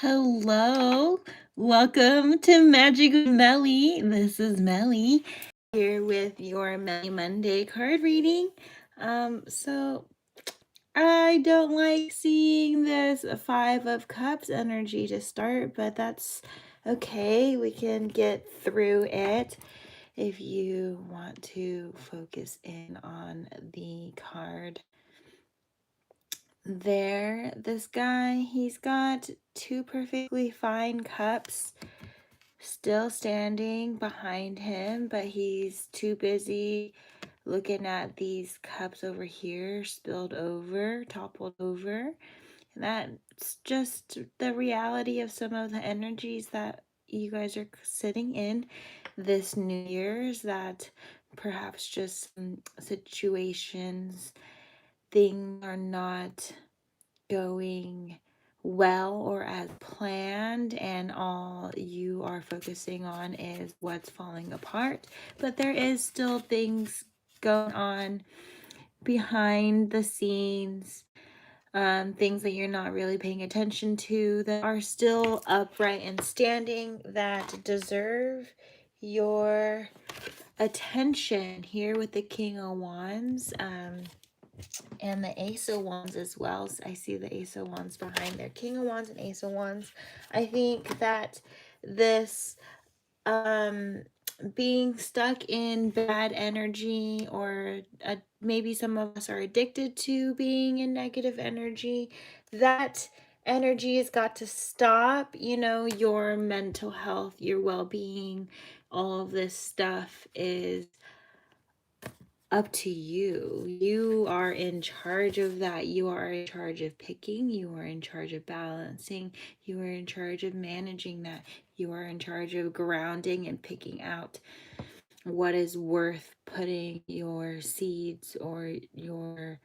Hello, welcome to Magic with Melly. This is Melly here with your Melly Monday card reading. So I don't like seeing this Five of Cups energy to start, but that's okay. We can get through it. If you want to focus in on the card there, this guy, he's got two perfectly fine cups still standing behind him, but he's too busy looking at these cups over here, spilled over, toppled over. And that's just the reality of some of the energies that you guys are sitting in this New Year's, that perhaps just some situations, things are not going well or as planned, and all you are focusing on is what's falling apart. But there is still things going on behind the scenes, things that you're not really paying attention to that are still upright and standing, that deserve your attention here with the King of Wands. And the Ace of Wands as well. So I see the Ace of Wands behind there. King of Wands and Ace of Wands. I think that this being stuck in bad energy, or maybe some of us are addicted to being in negative energy, that energy has got to stop. You know, your mental health, your well-being, all of this stuff is up to you. You are in charge of that. You are in charge of picking. You are in charge of balancing. You are in charge of managing that. You are in charge of grounding and picking out what is worth putting your seeds, or your,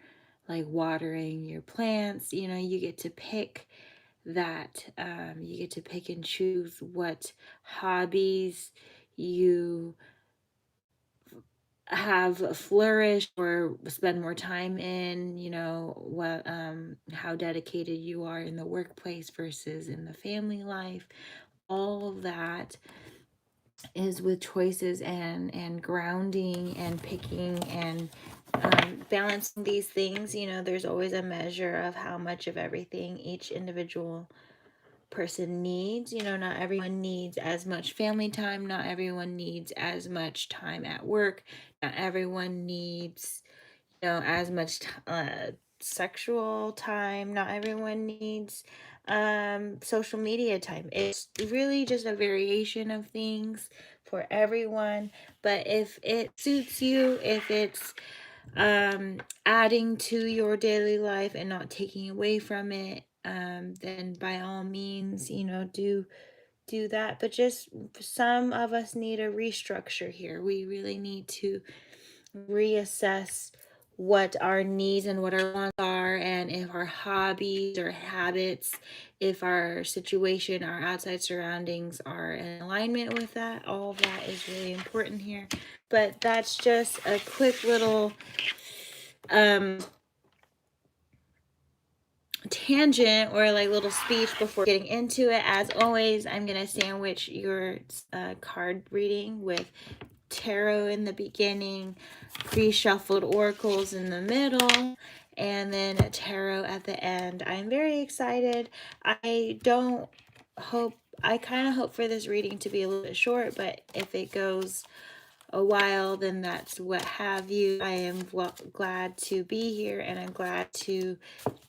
like, watering your plants. You know, you get to pick that. You get to pick and choose what hobbies you have flourished or spend more time in, you know, what how dedicated you are in the workplace versus in the family life. All of that is with choices and grounding and picking and balancing these things. You know, there's always a measure of how much of everything each individual person needs. You know, not everyone needs as much family time, not everyone needs as much time at work, not everyone needs, you know, as much sexual time, not everyone needs social media time. It's really just a variation of things for everyone. But if it suits you, if it's adding to your daily life and not taking away from it, then by all means, you know, do that. But just some of us need a restructure here. We really need to reassess what our needs and what our wants are, and if our hobbies or habits, if our situation, our outside surroundings are in alignment with that. All of that is really important here. But that's just a quick little tangent, or like little speech before getting into it. As always, I'm gonna sandwich your card reading with tarot in the beginning, pre-shuffled oracles in the middle, and then a tarot at the end. I'm very excited. I kind of hope for this reading to be a little bit short, but if it goes a while, then that's what have you. I am glad to be here, and I'm glad to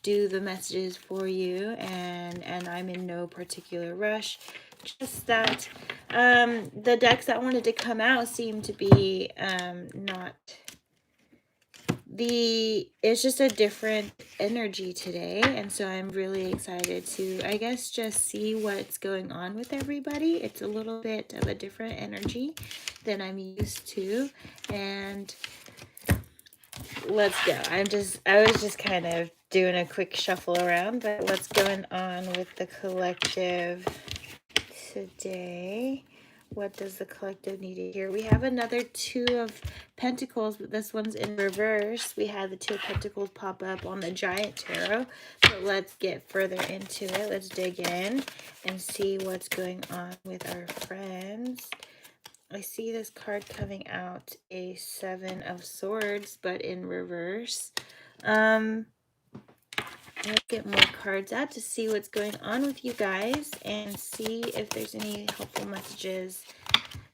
do the messages for you, and I'm in no particular rush. Just that the decks that wanted to come out seem to be not it's just a different energy today, and so I'm really excited to, I guess, just see what's going on with everybody. It's a little bit of a different energy than I'm used to, and let's go. I was just kind of doing a quick shuffle around, but what's going on with the collective today? What does the collective need to hear? We have another Two of Pentacles, but this one's in reverse. We had the Two of Pentacles pop up on the Giant Tarot. So let's get further into it. Let's dig in and see what's going on with our friends. I see this card coming out, a Seven of Swords, but in reverse. Let's get more cards out to see what's going on with you guys and see if there's any helpful messages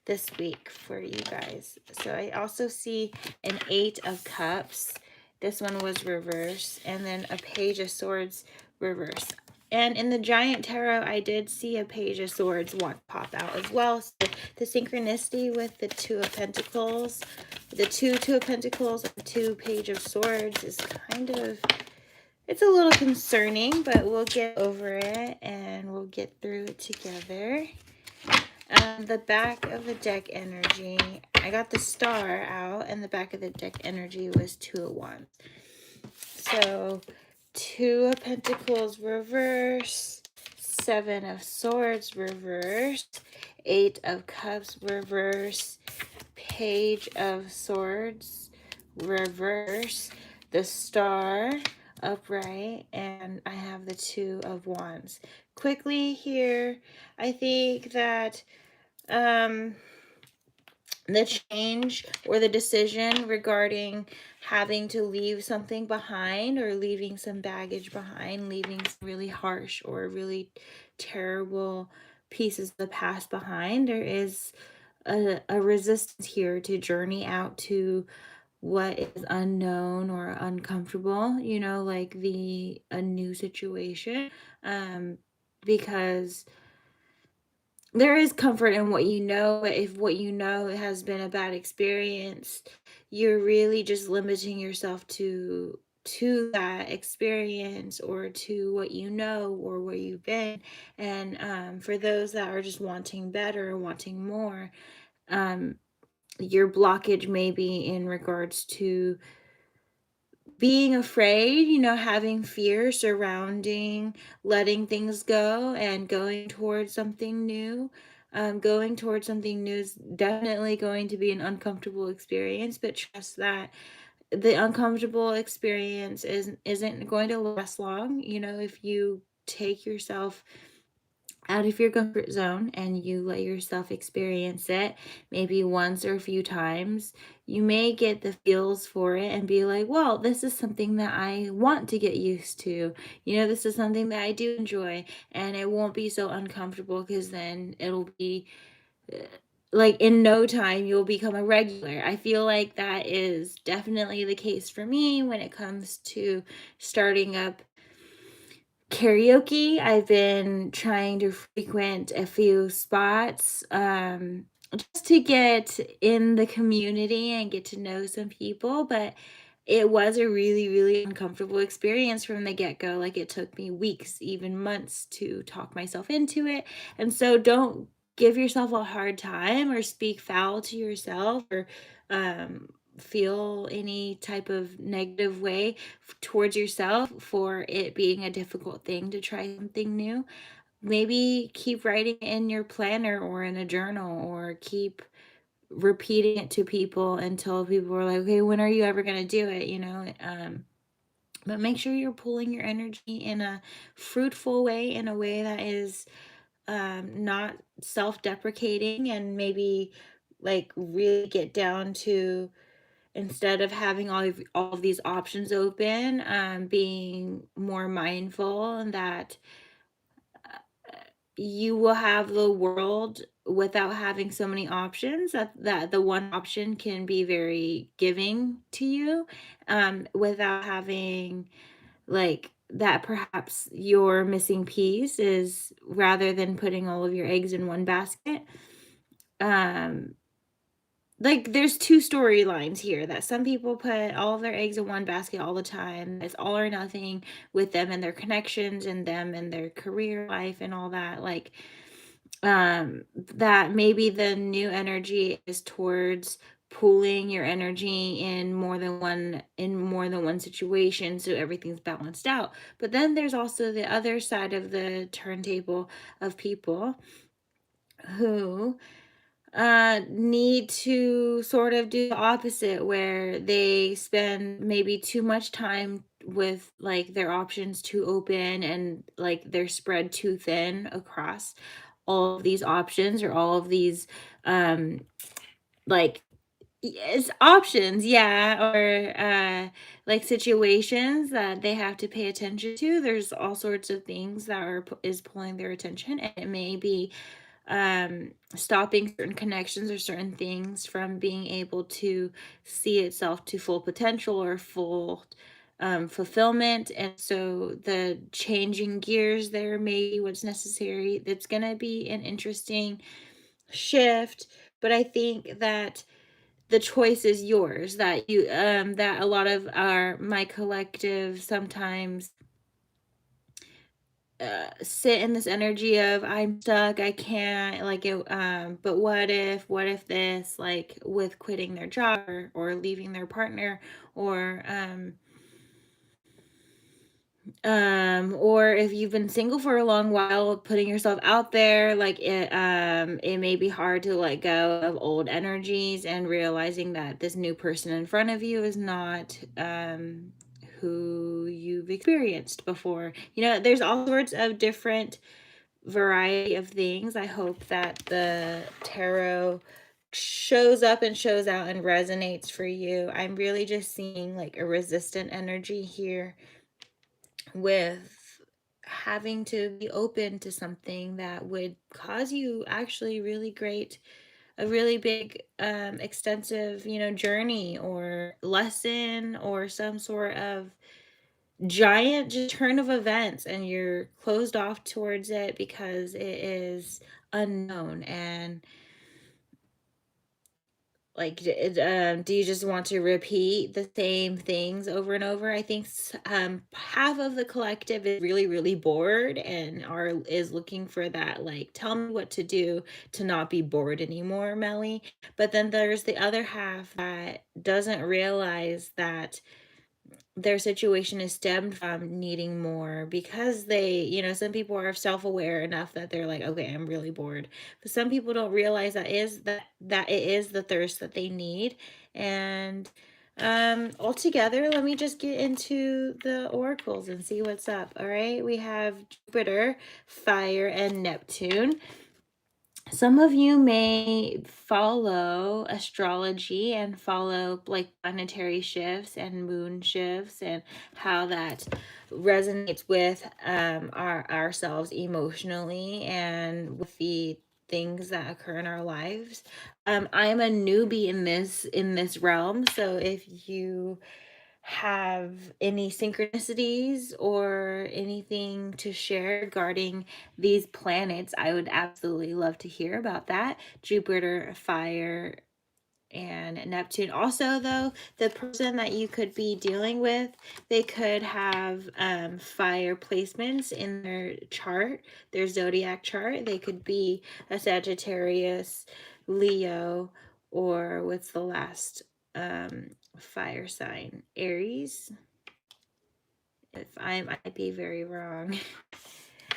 this week for you guys. So I also see an Eight of Cups. This one was reverse. And then a Page of Swords reverse. And in the Giant Tarot, I did see a Page of Swords one pop out as well. So the synchronicity with the Two of Pentacles, the Two of Pentacles, and two Page of Swords is kind of, it's a little concerning, but we'll get over it and we'll get through it together. The back of the deck energy, I got the Star out, and the back of the deck energy was Two of Wands. So Two of Pentacles reverse, Seven of Swords reverse, Eight of Cups reverse, Page of Swords reverse, the Star upright, and I have the Two of Wands. Quickly here, I think that the change or the decision regarding having to leave something behind, or leaving some baggage behind, leaving some really harsh or really terrible pieces of the past behind, there is a resistance here to journey out to what is unknown or uncomfortable, you know, like a new situation, because there is comfort in what you know, but if what you know has been a bad experience, you're really just limiting yourself to that experience, or to what you know, or where you've been. And for those that are just wanting better, wanting more, your blockage may be in regards to being afraid, you know, having fear surrounding letting things go and going towards something new. Going towards something new is definitely going to be an uncomfortable experience, but trust that the uncomfortable experience isn't going to last long. You know, if you take yourself out of your comfort zone and you let yourself experience it maybe once or a few times, you may get the feels for it and be like, well, this is something that I want to get used to. You know, this is something that I do enjoy, and it won't be so uncomfortable, because then it'll be like in no time you'll become a regular. I feel like that is definitely the case for me when it comes to starting up karaoke. I've been trying to frequent a few spots, just to get in the community and get to know some people, but it was a really, really uncomfortable experience from the get-go. Like, it took me weeks, even months, to talk myself into it. And so don't give yourself a hard time or speak foul to yourself, or feel any type of negative way towards yourself for it being a difficult thing to try something new. Maybe keep writing in your planner or in a journal, or keep repeating it to people until people are like, okay, when are you ever going to do it? You know, but make sure you're pulling your energy in a fruitful way, in a way that is not self-deprecating, and maybe like really get down to, instead of having all of these options open, being more mindful, and that you will have the world without having so many options, that the one option can be very giving to you, without having like that. Perhaps your missing piece is, rather than putting all of your eggs in one basket, um like there's two storylines here, that some people put all of their eggs in one basket all the time. It's all or nothing with them and their connections, and them and their career life and all that. Like, that maybe the new energy is towards pooling your energy in more than one situation, so everything's balanced out. But then there's also the other side of the turntable of people who need to sort of do the opposite, where they spend maybe too much time with like their options too open, and like they're spread too thin across all of these options, or all of these um like yes, options, yeah, or like situations that they have to pay attention to. There's all sorts of things that is pulling their attention, and it may be stopping certain connections or certain things from being able to see itself to full potential or full fulfillment. And so the changing gears there may be what's necessary. It's going to be an interesting shift, but I think that the choice is yours. That you that a lot of our my collective sometimes sit in this energy of I'm stuck, I can't, like it, but what if this, like with quitting their job, or leaving their partner, or or if you've been single for a long while, putting yourself out there, like it may be hard to let go of old energies, and realizing that this new person in front of you is not who you've experienced before. There's all sorts of different variety of things. I hope that the tarot shows up and shows out and resonates for you. I'm really just seeing like a resistant energy here, with having to be open to something that would cause you actually really great a really big extensive journey or lesson, or some sort of giant just turn of events, and you're closed off towards it because it is unknown. And like, do you just want to repeat the same things over and over? I think half of the collective is really, really bored, and is looking for that, like, tell me what to do to not be bored anymore, Melly. But then there's the other half that doesn't realize that their situation is stemmed from needing more, because some people are self-aware enough that they're like, okay, I'm really bored. But some people don't realize that it is the thirst that they need. And altogether, let me just get into the oracles and see what's up. All right, we have Jupiter, fire, and Neptune. Some of you may follow astrology and follow like planetary shifts and moon shifts, and how that resonates with ourselves emotionally, and with the things that occur in our lives. I am a newbie in this realm, so if you have any synchronicities or anything to share regarding these planets, I would absolutely love to hear about that. Jupiter, fire, and Neptune. Also, though, the person that you could be dealing with, they could have fire placements in their chart, their zodiac chart. They could be a Sagittarius, Leo, or what's the last fire sign? Aries. If I might be very wrong.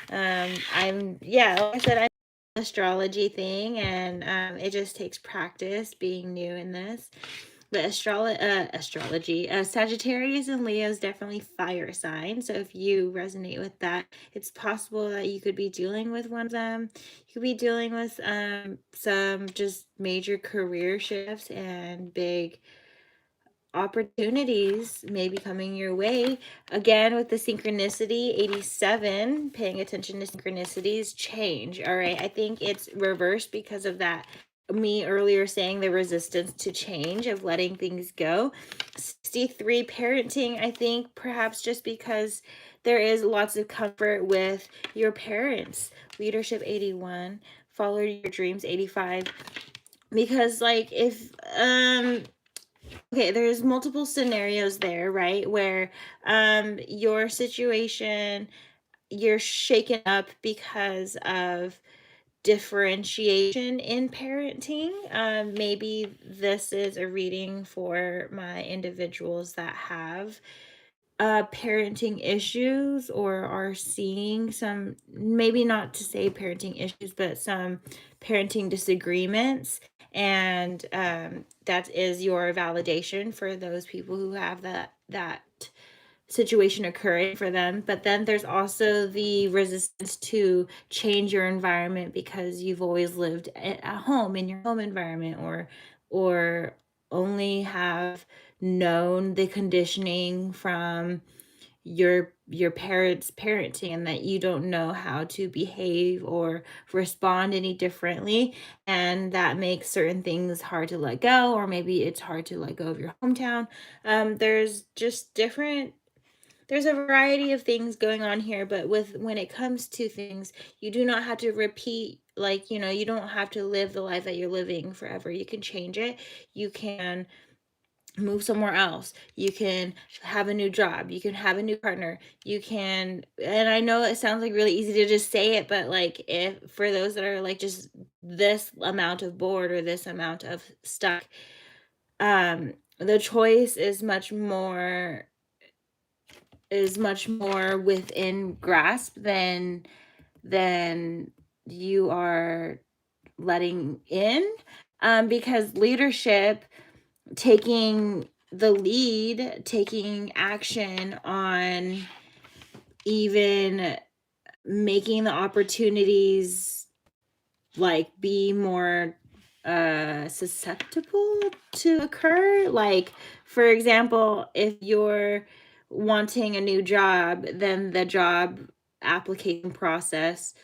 I'm yeah, like I said, I'm astrology thing, and it just takes practice being new in this. But astrology, Sagittarius and Leo is definitely fire sign. So if you resonate with that, it's possible that you could be dealing with one of them. You could be dealing with some just major career shifts and big opportunities may be coming your way. Again, with the synchronicity 87, paying attention to synchronicities, change. All right, I think it's reversed because of that, me earlier saying the resistance to change, of letting things go. 63, parenting. I think perhaps just because there is lots of comfort with your parents. Leadership 81, follow your dreams 85. Because like, if okay, there's multiple scenarios there, right? Where your situation, you're shaken up because of differentiation in parenting. Maybe this is a reading for my individuals that have parenting issues or are seeing some, maybe not to say parenting issues, but some parenting disagreements. And that is your validation for those people who have that situation occurring for them. But then there's also the resistance to change your environment because you've always lived at home in your home environment, or only have known the conditioning from your parents parenting, and that you don't know how to behave or respond any differently, and that makes certain things hard to let go, or maybe it's hard to let go of your hometown. There's just different, there's a variety of things going on here, but with when it comes to things, you do not have to repeat, like, you don't have to live the life that you're living forever. You can change it. You can move somewhere else. You can have a new job. You can have a new partner. You can, and I know it sounds like really easy to just say it, but like, if for those that are like just this amount of bored or this amount of stuck, the choice is much more within grasp than you are letting in, because leadership, taking the lead, taking action on even making the opportunities like be more susceptible to occur. Like, for example, if you're wanting a new job, then the job application process,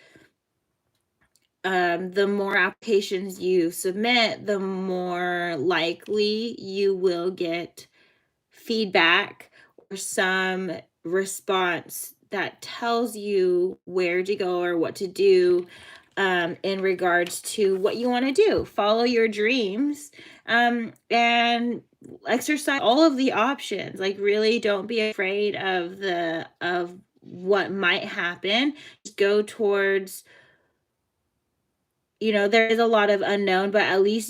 the more applications you submit, the more likely you will get feedback or some response that tells you where to go or what to do, in regards to what you want to do. Follow your dreams, and exercise all of the options. Like, really don't be afraid of what might happen. Just go towards, there is a lot of unknown, but at least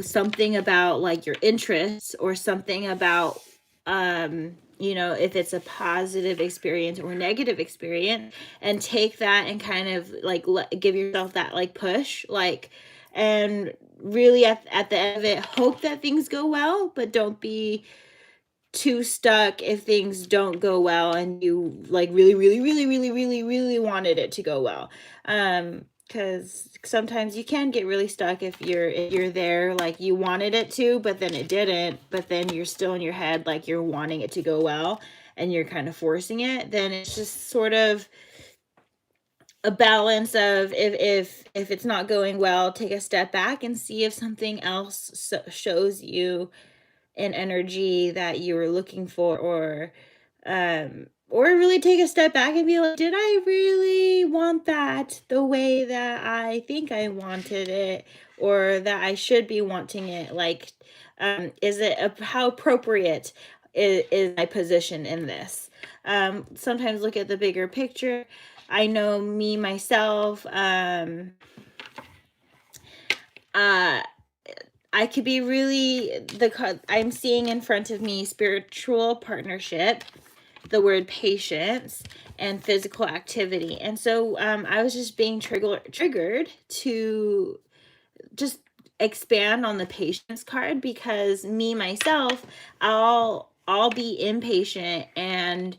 something about like your interests, or something about, if it's a positive experience or negative experience, and take that and kind of like give yourself that like push, like, and really at the end of it, hope that things go well, but don't be too stuck if things don't go well and you like really really really really really really wanted it to go well. Because sometimes you can get really stuck if you're there, like you wanted it to, but then it didn't, but then you're still in your head like you're wanting it to go well, and you're kind of forcing it. Then it's just sort of a balance of, if it's not going well, take a step back and see if something else shows you an energy that you were looking for, or really take a step back and be like, did I really want that the way that I think I wanted it, or that I should be wanting it? Like, is it how appropriate is my position in this? Sometimes look at the bigger picture. I know me myself, uh I could be really I'm seeing in front of me spiritual partnership, the word patience, and physical activity. And so I was just being triggered to just expand on the patience card, because me myself, I'll be impatient and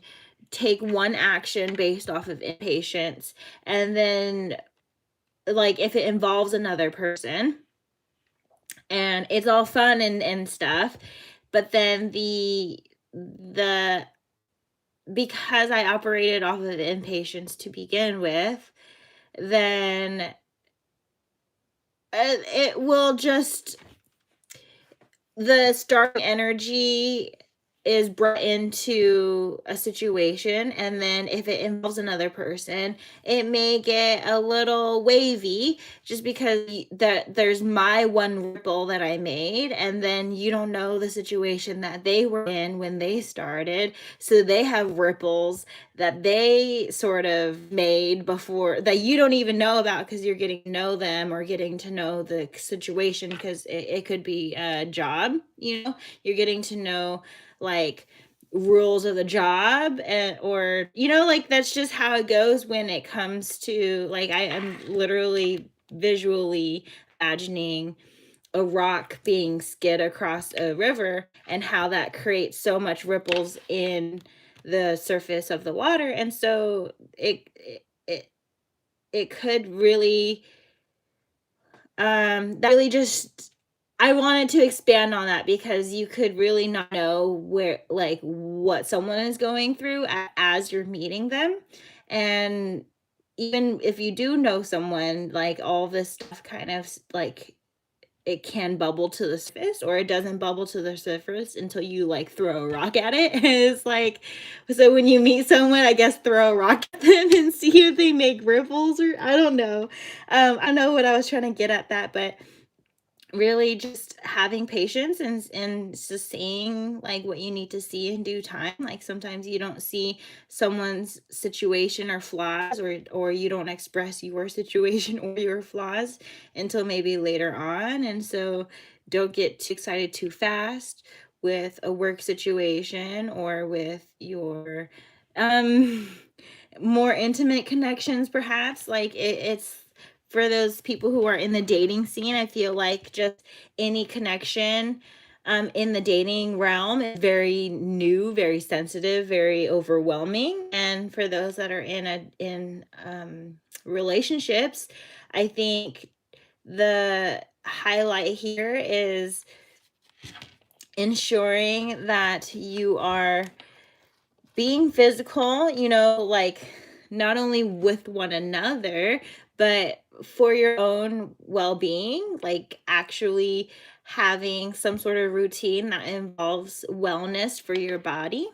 take one action based off of impatience, and then like if it involves another person, and it's all fun and stuff, but then the because I operated off of impatience to begin with, then it will just, the starting energy is brought into a situation, and then if it involves another person, it may get a little wavy, just because that there's my one ripple that I made, and then you don't know the situation that they were in when they started, so they have ripples that they sort of made before, that you don't even know about, because you're getting to know them or getting to know the situation, because it could be a job, you're getting to know, like, rules of the job, and or like that's just how it goes when it comes to like I am literally visually imagining a rock being skid across a river and how that creates so much ripples in the surface of the water. And so it could really that really just I wanted to expand on that because you could really not know where like what someone is going through as you're meeting them. And even if you do know someone, like all this stuff kind of like it can bubble to the surface, or it doesn't bubble to the surface until you like throw a rock at it. It's like, so when you meet someone, I guess throw a rock at them and see if they make ripples, or I don't know. I don't know what I was trying to get at that, but really just having patience and just seeing like what you need to see in due time. Like sometimes you don't see someone's situation or flaws, or you don't express your situation or your flaws until maybe later on. And so don't get too excited too fast with a work situation or with your um more intimate connections, perhaps. Like it's for those people who are in the dating scene. I feel like just any connection in the dating realm is very new, very sensitive, very overwhelming. And for those that are in relationships, I think the highlight here is ensuring that you are being physical, like not only with one another, but for your own well being, like actually having some sort of routine that involves wellness for your body.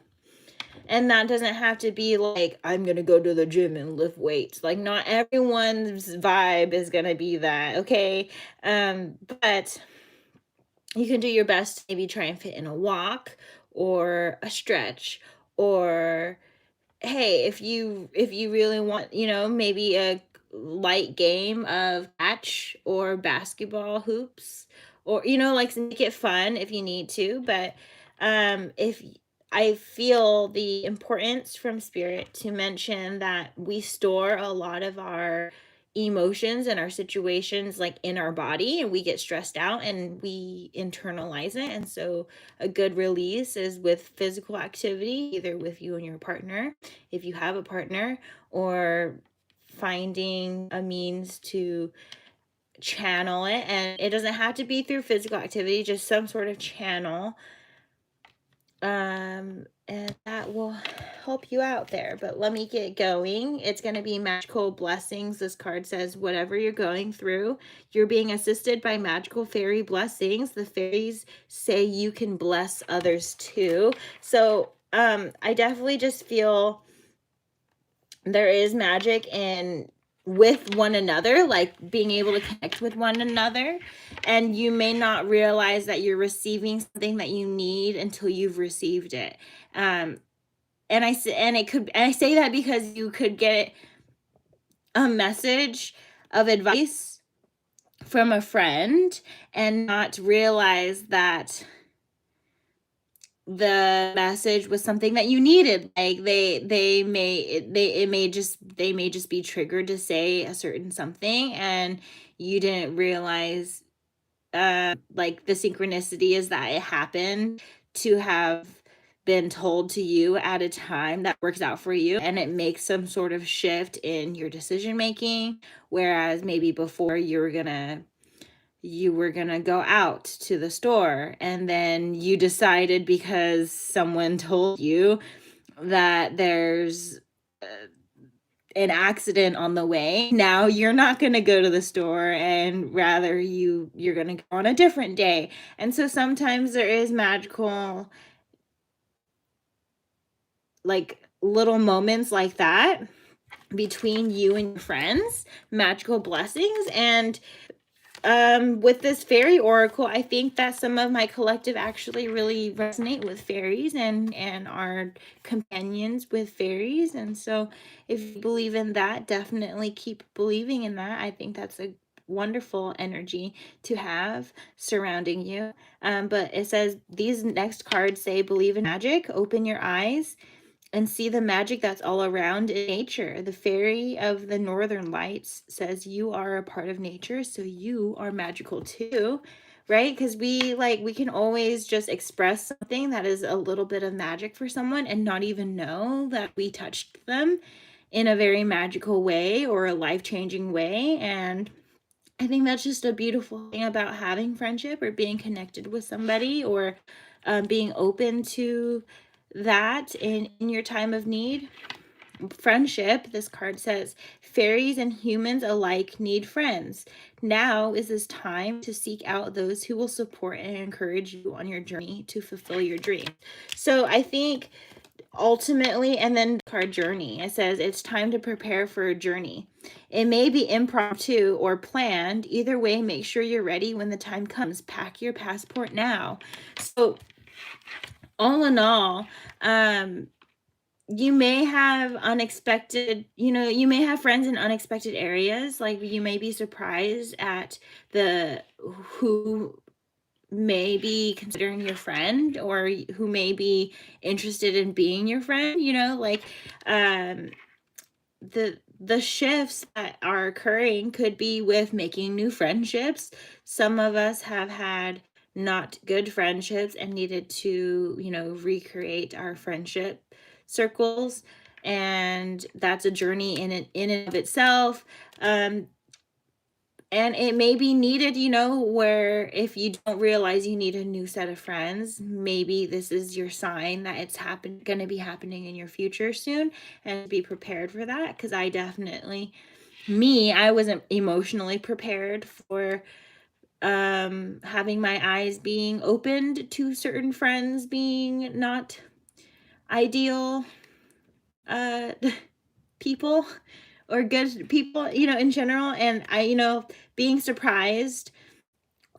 And that doesn't have to be like, I'm going to go to the gym and lift weights. Like, not everyone's vibe is going to be that. Okay. But you can do your best to maybe try and fit in a walk or a stretch, or hey, if you really want, maybe a light game of catch or basketball hoops, or like make it fun if you need to. But if I feel the importance from spirit to mention that we store a lot of our emotions and our situations like in our body, and we get stressed out and we internalize it. And so a good release is with physical activity, either with you and your partner, if you have a partner, or finding a means to channel it. And it doesn't have to be through physical activity, just some sort of channel. And that will help you out there. But let me get going. It's going to be magical blessings. This card says, whatever you're going through, you're being assisted by magical fairy blessings. The fairies say you can bless others too. So I definitely just feel there is magic in with one another, like being able to connect with one another. And you may not realize that you're receiving something that you need until you've received it. um and I say that because you could get a message of advice from a friend and not realize that the message was something that you needed. Like they may just be triggered to say a certain something, and you didn't realize like the synchronicity is that it happened to have been told to you at a time that works out for you, and it makes some sort of shift in your decision making. Whereas maybe before you were gonna go out to the store, and then you decided because someone told you that there's an accident on the way. Now you're not gonna go to the store, and rather you're gonna go on a different day. And so sometimes there is magical, like little moments like that between you and your friends, magical blessings. And with this fairy oracle, I think that some of my collective actually really resonate with fairies and are companions with fairies. And so if you believe in that, definitely keep believing in that. I think that's a wonderful energy to have surrounding you. But it says these next cards say, believe in magic, open your eyes, and see the magic that's all around in nature. The fairy of the northern lights says you are a part of nature, so you are magical too, right? Because we can always just express something that is a little bit of magic for someone and not even know that we touched them in a very magical way or a life-changing way. And I think that's just a beautiful thing about having friendship or being connected with somebody, or being open to that in your time of need. Friendship, this card says, fairies and humans alike need friends. Now is this time to seek out those who will support and encourage you on your journey to fulfill your dreams. So I think ultimately, and then card journey, it says it's time to prepare for a journey. It may be impromptu or planned. Either way, make sure you're ready when the time comes. Pack your passport now. So all in all, you may have unexpected, you may have friends in unexpected areas. Like you may be surprised at the who may be considering your friend, or who may be interested in being your friend, like um the shifts that are occurring could be with making new friendships. Some of us have had not good friendships and needed to, recreate our friendship circles, and that's a journey in and of itself. And it may be needed, where if you don't realize you need a new set of friends, maybe this is your sign that it's going to be happening in your future soon, and be prepared for that. Because I wasn't emotionally prepared for having my eyes being opened to certain friends being not ideal uh people, or good people, in general. And being surprised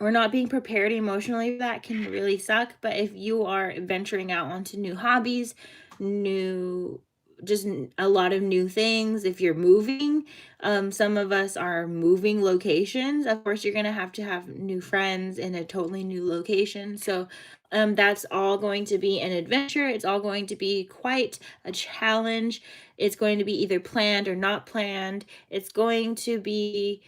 or not being prepared emotionally for that can really suck. But if you are venturing out onto new hobbies, new just a lot of new things, if you're moving, some of us are moving locations, of course you're going to have new friends in a totally new location. So that's all going to be an adventure. It's all going to be quite a challenge. It's going to be either planned or not planned. It's going to be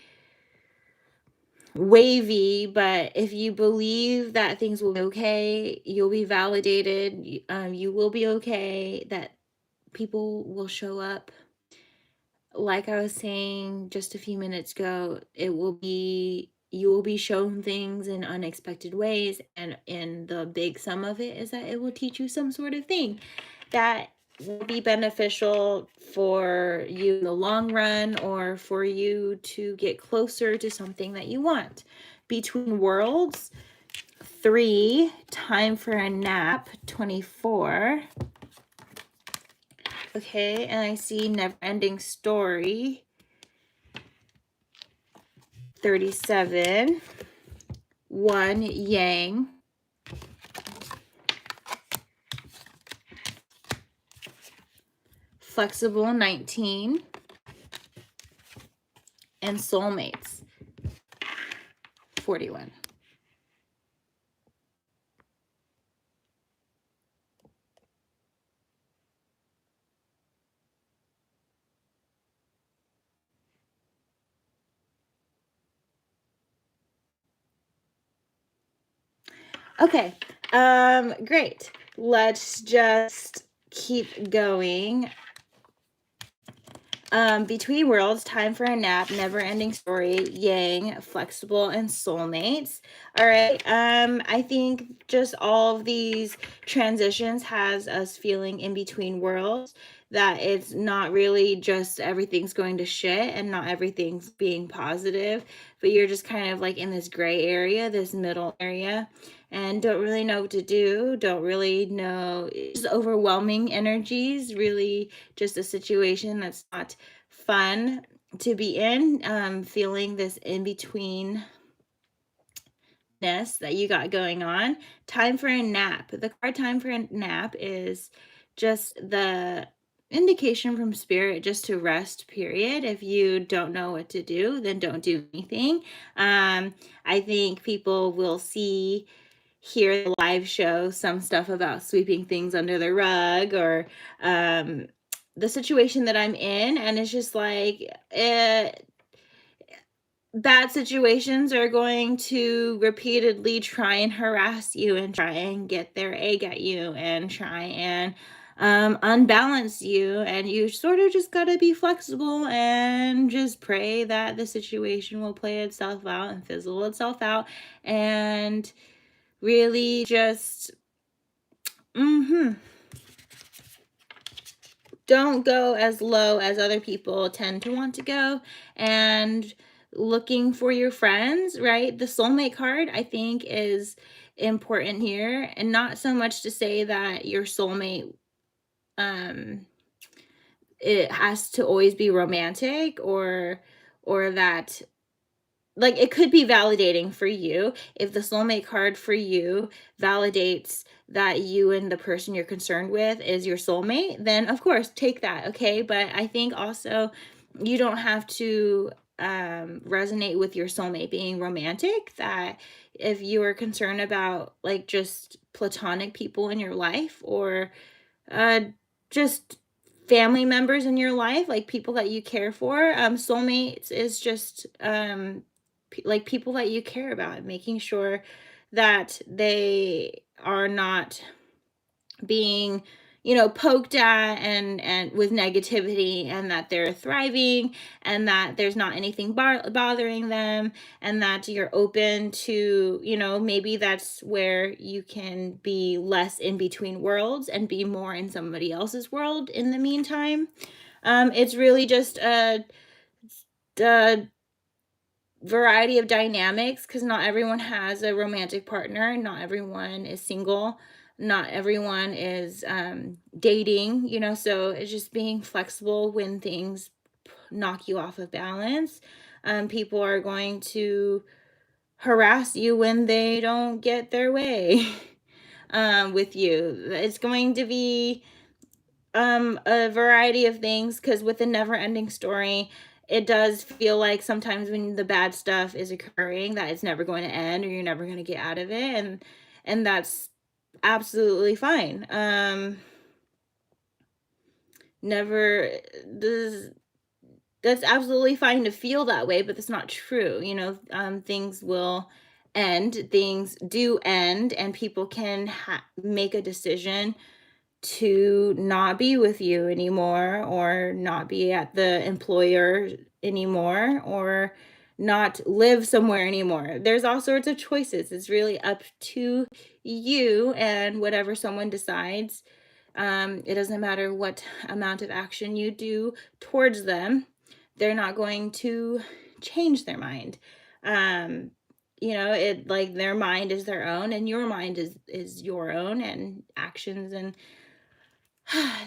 wavy, but if you believe that things will be okay, you'll be validated, you will be okay, that people will show up. Like I was saying just a few minutes ago, you will be shown things in unexpected ways, and in the big sum of it is that it will teach you some sort of thing that will be beneficial for you in the long run, or for you to get closer to something that you want. Between Worlds, 3, Time for a Nap, 24. Okay, and I see Never Ending Story, 37. 1, Yang. Flexible, 19. And Soulmates, 41. Okay, great. Let's just keep going. Between Worlds, Time for a Nap, Never Ending Story, Yang, Flexible, and Soulmates. All right. I think just all of these transitions has us feeling in between worlds, that it's not really just everything's going to shit and not everything's being positive, but you're just kind of like in this gray area, this middle area, and don't really know what to do, don't really know, it's just overwhelming energies, really just a situation that's not fun to be in, feeling this in betweenness that you got going on. Time for a nap. The card Time for a Nap is just indication from spirit just to rest, period. If you don't know what to do, then don't do anything. I think people will hear the live show some stuff about sweeping things under the rug, or um the situation that I'm in, and it's just like, bad situations are going to repeatedly try and harass you and try and get their egg at you and try and unbalance you. And you sort of just got to be flexible and just pray that the situation will play itself out and fizzle itself out. And really just, don't go as low as other people tend to want to go. And looking for your friends, right? The soulmate card, I think, is important here, and not so much to say that your soulmate, um it has to always be romantic, or that, like, it could be validating for you. If the soulmate card for you validates that you and the person you're concerned with is your soulmate, then of course take that, okay? But I think also you don't have to resonate with your soulmate being romantic. That if you are concerned about, like, just platonic people in your life, or uh just family members in your life, like people that you care for, soulmates is just like people that you care about, making sure that they are not being, poked at and with negativity, and that they're thriving, and that there's not anything bothering them, and that you're open to, maybe that's where you can be less in between worlds and be more in somebody else's world in the meantime. It's really just a variety of dynamics, because not everyone has a romantic partner, not everyone is single, not everyone is dating, so it's just being flexible when things knock you off of balance. People are going to harass you when they don't get their way with you. It's going to be a variety of things, because with a never ending story, it does feel like sometimes when the bad stuff is occurring, that it's never going to end, or you're never going to get out of it. And that's absolutely fine. Never this That's absolutely fine to feel that way, but that's not true. Things will end, things do end, and people can make a decision to not be with you anymore, or not be at the employer anymore, or not live somewhere anymore. There's all sorts of choices. It's really up to you and whatever someone decides. It doesn't matter what amount of action you do towards them, they're not going to change their mind. It, like, their mind is their own, and your mind is your own, and actions and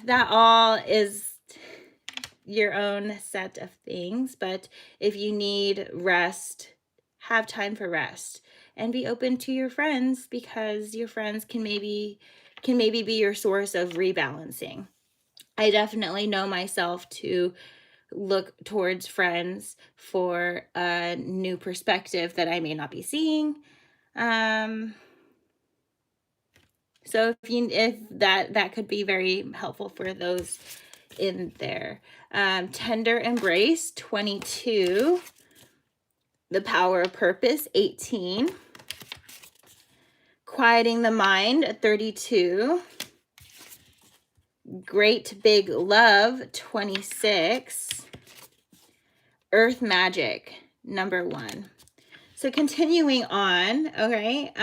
that all is your own set of things. But if you need rest, have time for rest, and be open to your friends, because your friends can maybe be your source of rebalancing. I definitely know myself to look towards friends for a new perspective that I may not be seeing. Um, so if that could be very helpful for those in there. Tender Embrace, 22. The Power of Purpose, 18. Quieting the Mind, 32. Great Big Love, 26. Earth Magic, number 1. So continuing on, okay,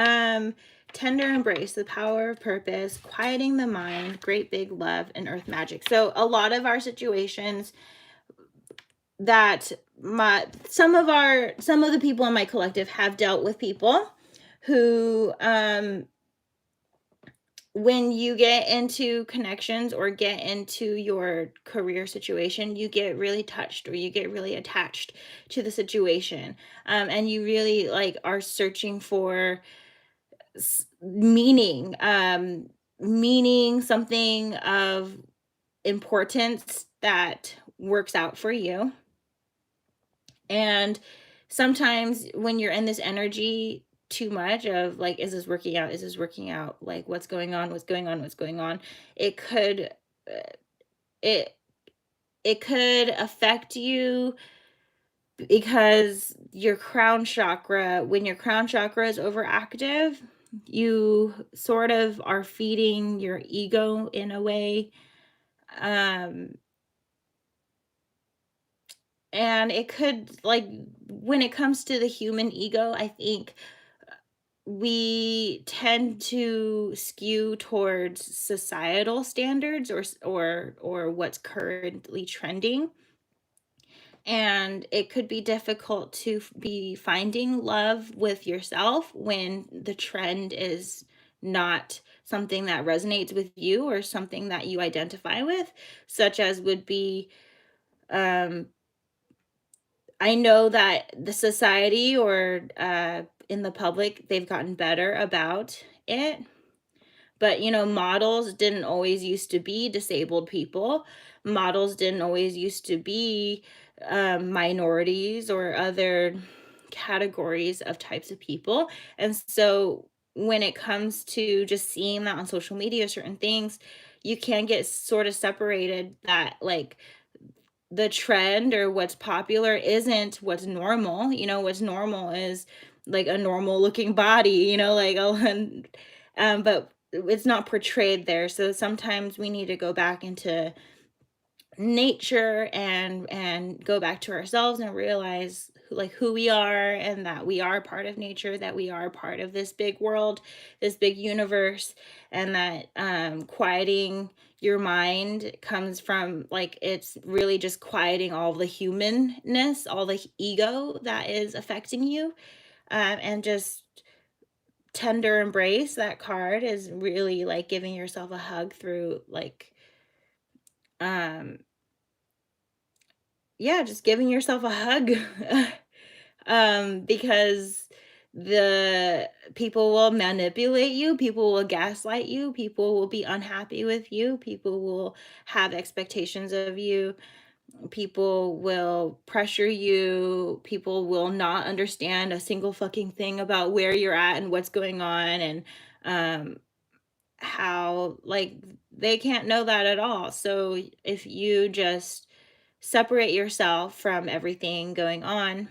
Tender Embrace, The Power of Purpose, Quieting the Mind, Great Big Love, and Earth Magic. So a lot of our situations that some of the people in my collective have dealt with people who, when you get into connections or get into your career situation, you get really touched, or you get really attached to the situation, and you really, like, are searching for meaning, meaning something of importance that works out for you. And sometimes when you're in this energy too much of like, is this working out? Is this working out? Like, what's going on? What's going on? What's going on? It could, uh, it, it could affect you because your crown chakra, when your crown chakra is overactive, you sort of are feeding your ego in a way. Um, and it could, like, when it comes to the human ego, I think we tend to skew towards societal standards or what's currently trending, and it could be difficult to be finding love with yourself when the trend is not something that resonates with you or something that you identify with, such as would be, um I know that the society or in the public, they've gotten better about it. But, models didn't always used to be disabled people. Models didn't always used to be minorities or other categories of types of people. And so when it comes to just seeing that on social media, certain things, you can get sort of separated that, like, the trend or what's popular isn't what's normal. What's normal is like a normal looking body, like but it's not portrayed there. So sometimes we need to go back into nature and go back to ourselves and realize like who we are, and that we are part of nature, that we are part of this big world, this big universe, and that quieting your mind comes from, like, it's really just quieting all the humanness, all the ego that is affecting you, and just tender embrace. That card is really like giving yourself a hug through, like, um yeah, just giving yourself a hug. Because the people will manipulate you, people will gaslight you, people will be unhappy with you, people will have expectations of you, people will pressure you, people will not understand a single fucking thing about where you're at and what's going on, and um how, like, they can't know that at all. So if you just separate yourself from everything going on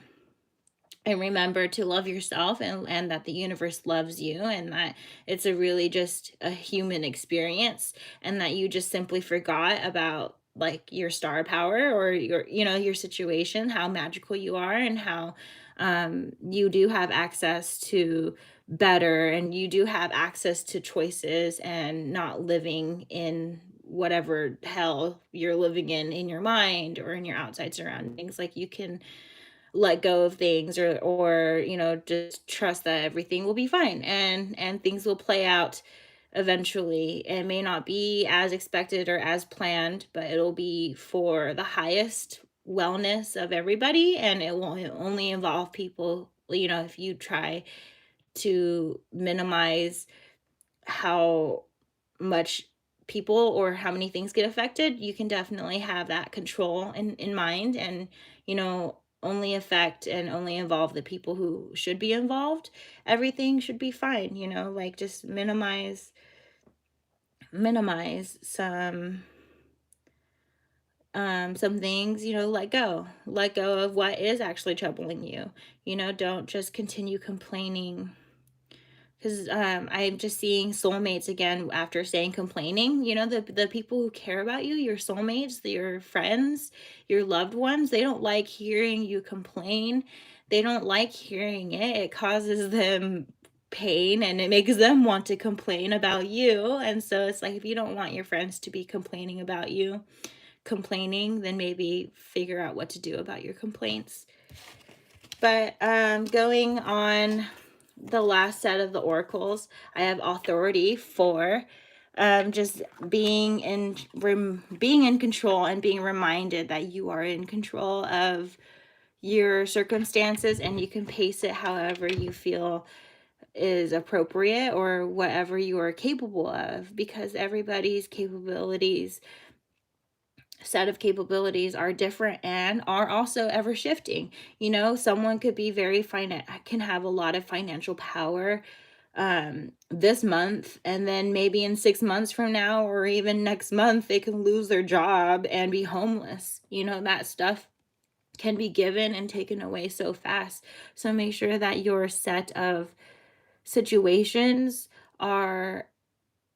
and remember to love yourself, and that the universe loves you, and that it's a really just a human experience, and that you just simply forgot about like your star power or your situation, how magical you are, and how you do have access to better, and you do have access to choices, and not living in whatever hell you're living in your mind or in your outside surroundings. Like, you can let go of things, or just trust that everything will be fine, and things will play out eventually. It may not be as expected or as planned, but it'll be for the highest wellness of everybody, and it won't only involve people. If you try to minimize how much people or how many things get affected, you can definitely have that control in mind, and only affect and only involve the people who should be involved. Everything should be fine, like, just minimize some things, let go of what is actually troubling you. Don't just continue complaining, because I'm just seeing soulmates again after saying complaining. The people who care about you, your soulmates, your friends, your loved ones, they don't like hearing you complain. They don't like hearing it. It causes them pain, and it makes them want to complain about you. And so it's like, if you don't want your friends to be complaining about you, complaining, then maybe figure out what to do about your complaints. But going on the last set of the oracles, I have authority for just being in control, and being reminded that you are in control of your circumstances, and you can pace it however you feel is appropriate, or whatever you are capable of, because everybody's capabilities set of capabilities are different and are also ever shifting. You know, someone could be can have a lot of financial power this month, and then maybe in 6 months from now or even next month they can lose their job and be homeless. You know, that stuff can be given and taken away so fast. So make sure that your set of situations are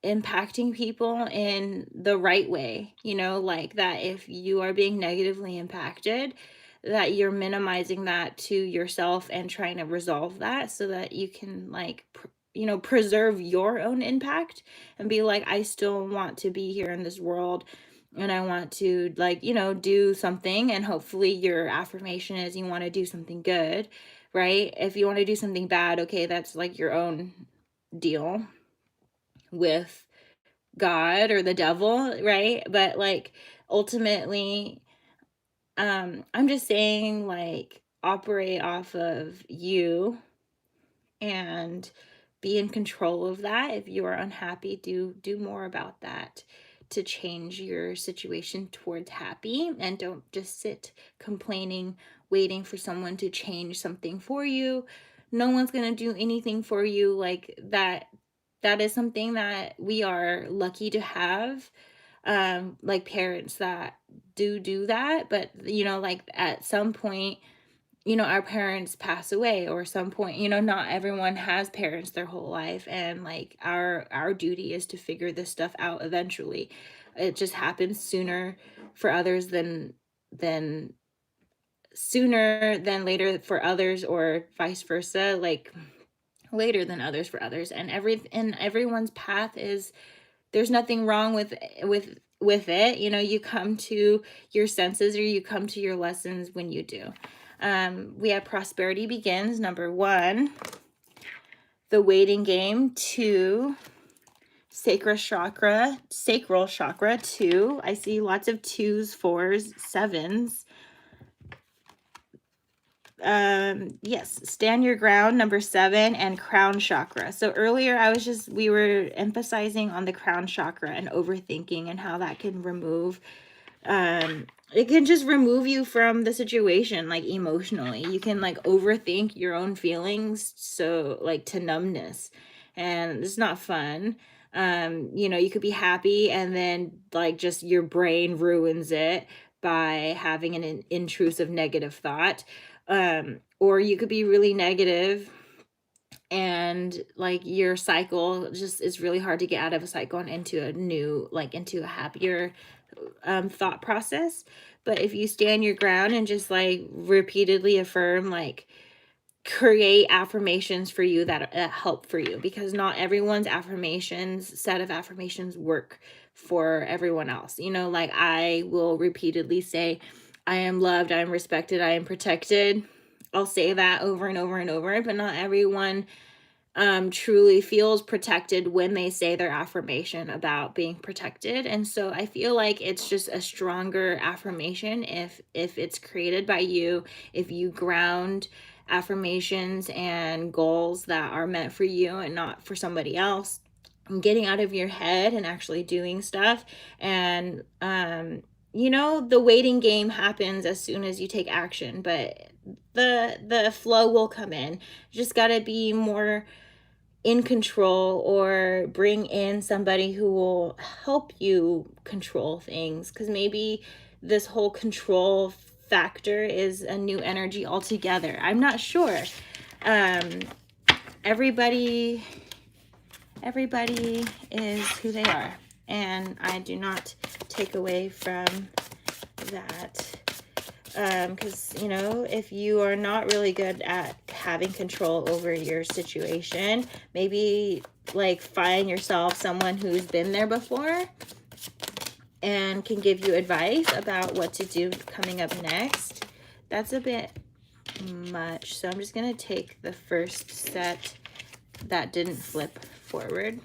impacting people in the right way, you know, like that if you are being negatively impacted, that you're minimizing that to yourself and trying to resolve that so that you can like you know, preserve your own impact and be like, I still want to be here in this world and I want to, like, you know, do something. And hopefully your affirmation is you want to do something good, right? If you want to do something bad, okay, that's like your own deal with God or the devil, right? But like ultimately, I'm just saying, like, operate off of you and be in control of that. If you are unhappy, do more about that to change your situation towards happy, and don't just sit complaining, waiting for someone to change something for you. No one's going to do anything for you like that. That is something that we are lucky to have, like parents that do that. But you know, like at some point, you know, our parents pass away, or some point, you know, not everyone has parents their whole life, and like our duty is to figure this stuff out eventually. It just happens sooner for others than sooner than later for others, or vice versa, like later than others for others. And everyone's path is, there's nothing wrong with it. You know, you come to your senses or you come to your lessons when you do. We have prosperity begins, number 1, the waiting game, 2, sacral chakra, 2. I see lots of 2s, 4s, 7s. Yes, stand your ground, number 7, and crown chakra. So earlier we were emphasizing on the crown chakra and overthinking and how that can remove, it can just remove you from the situation, like emotionally. You can like overthink your own feelings, so like to numbness, and it's not fun. You know, you could be happy and then like just your brain ruins it by having an intrusive negative thought. Or you could be really negative and like your cycle just is really hard to get out of a cycle and into a new, like into a happier thought process. But if you stand your ground and just like repeatedly affirm, like create affirmations for you that help for you, because not everyone's set of affirmations work for everyone else. You know, like I will repeatedly say, I am loved, I am respected, I am protected. I'll say that over and over and over, but not everyone truly feels protected when they say their affirmation about being protected. And so I feel like it's just a stronger affirmation if it's created by you, if you ground affirmations and goals that are meant for you and not for somebody else, and getting out of your head and actually doing stuff. And you know, the waiting game happens as soon as you take action, but the flow will come in. You just got to be more in control, or bring in somebody who will help you control things, because maybe this whole control factor is a new energy altogether. I'm not sure. um everybody is who they are, and I do not take away from that. Because you know, if you are not really good at having control over your situation, maybe like find yourself someone who's been there before and can give you advice about what to do coming up next. That's a bit much, so I'm just gonna take the first set that didn't flip forward.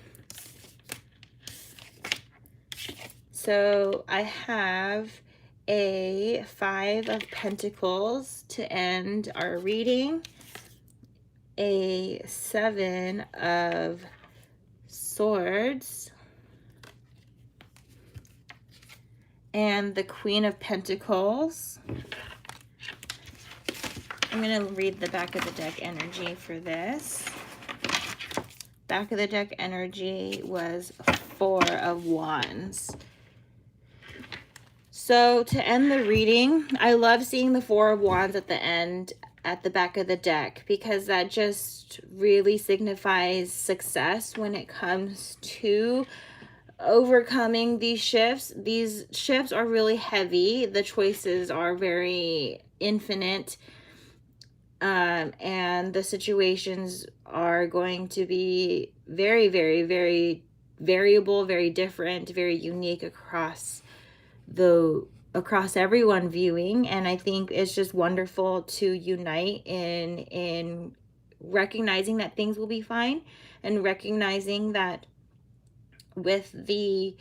So I have a 5 of Pentacles to end our reading, a 7 of Swords, and the Queen of Pentacles. I'm going to read the back of the deck energy for this. Back of the deck energy was Four of Wands. So to end the reading, I love seeing the Four of Wands at the end, at the back of the deck, because that just really signifies success when it comes to overcoming these shifts. These shifts are really heavy. The choices are very infinite. And the situations are going to be very, very, very variable, very different, very unique across everyone viewing. And I think it's just wonderful to unite in recognizing that things will be fine, and recognizing that with the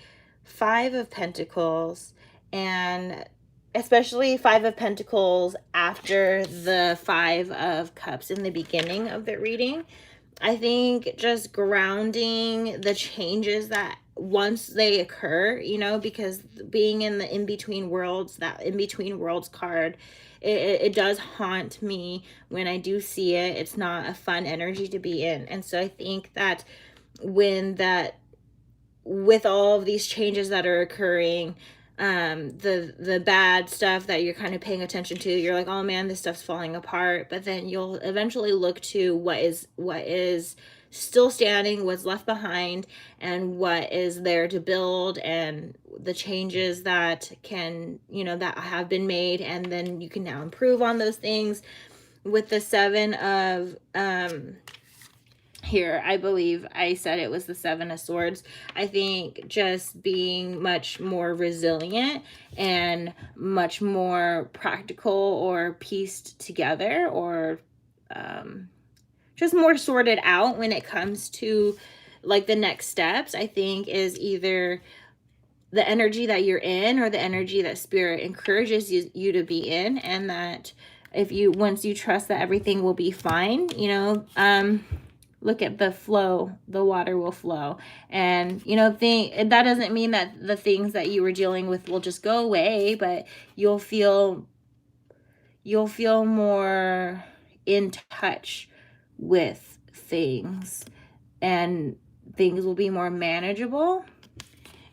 Five of Pentacles, and especially Five of Pentacles after the Five of Cups in the beginning of the reading, I think just grounding the changes that once they occur, you know, because being in the in-between worlds, that in-between worlds card, it does haunt me when I do see it. It's not a fun energy to be in. And so I think that when that, with all of these changes that are occurring, the bad stuff that you're kind of paying attention to, you're like, oh man, this stuff's falling apart. But then you'll eventually look to what is still standing, what's left behind, and what is there to build, and the changes that can, you know, that have been made, and then you can now improve on those things. With the Seven of here, I believe I said it was the Seven of Swords. I think just being much more resilient and much more practical, or pieced together, or just more sorted out when it comes to like the next steps, I think is either the energy that you're in, or the energy that Spirit encourages you to be in. And that if you, once you trust that everything will be fine, you know, look at the flow, the water will flow. And, you know, that doesn't mean that the things that you were dealing with will just go away, but you'll feel more in touch with things, and things will be more manageable,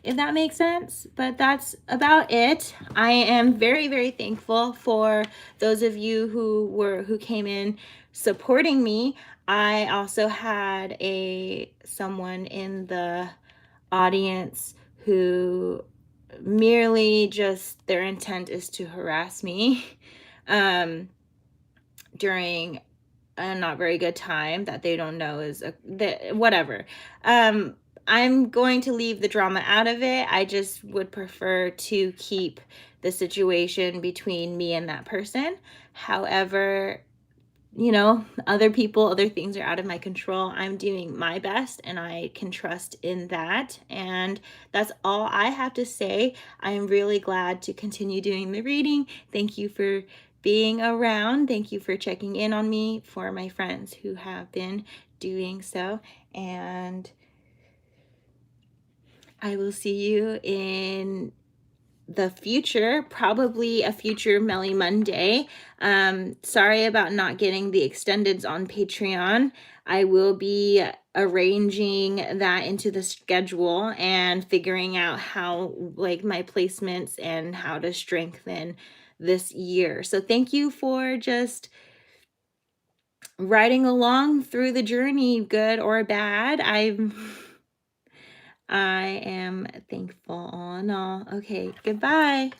if that makes sense. But that's about it. I am very, very thankful for those of you who came in supporting me. I also had someone in the audience who merely just, their intent is to harass me during a not very good time that they don't know is whatever. I'm going to leave the drama out of it. I just would prefer to keep the situation between me and that person. However, you know, other people, other things are out of my control. I'm doing my best, and I can trust in that. And that's all I have to say. I'm really glad to continue doing the reading. Thank you for being around. Thank you for checking in on me, for my friends who have been doing so. And I will see you in the future, probably a future Melly Monday. Sorry about not getting the extendeds on Patreon. I will be arranging that into the schedule and figuring out how, like, my placements and how to strengthen this year. So thank you for just riding along through the journey, good or bad. I am thankful all in all. Okay, goodbye.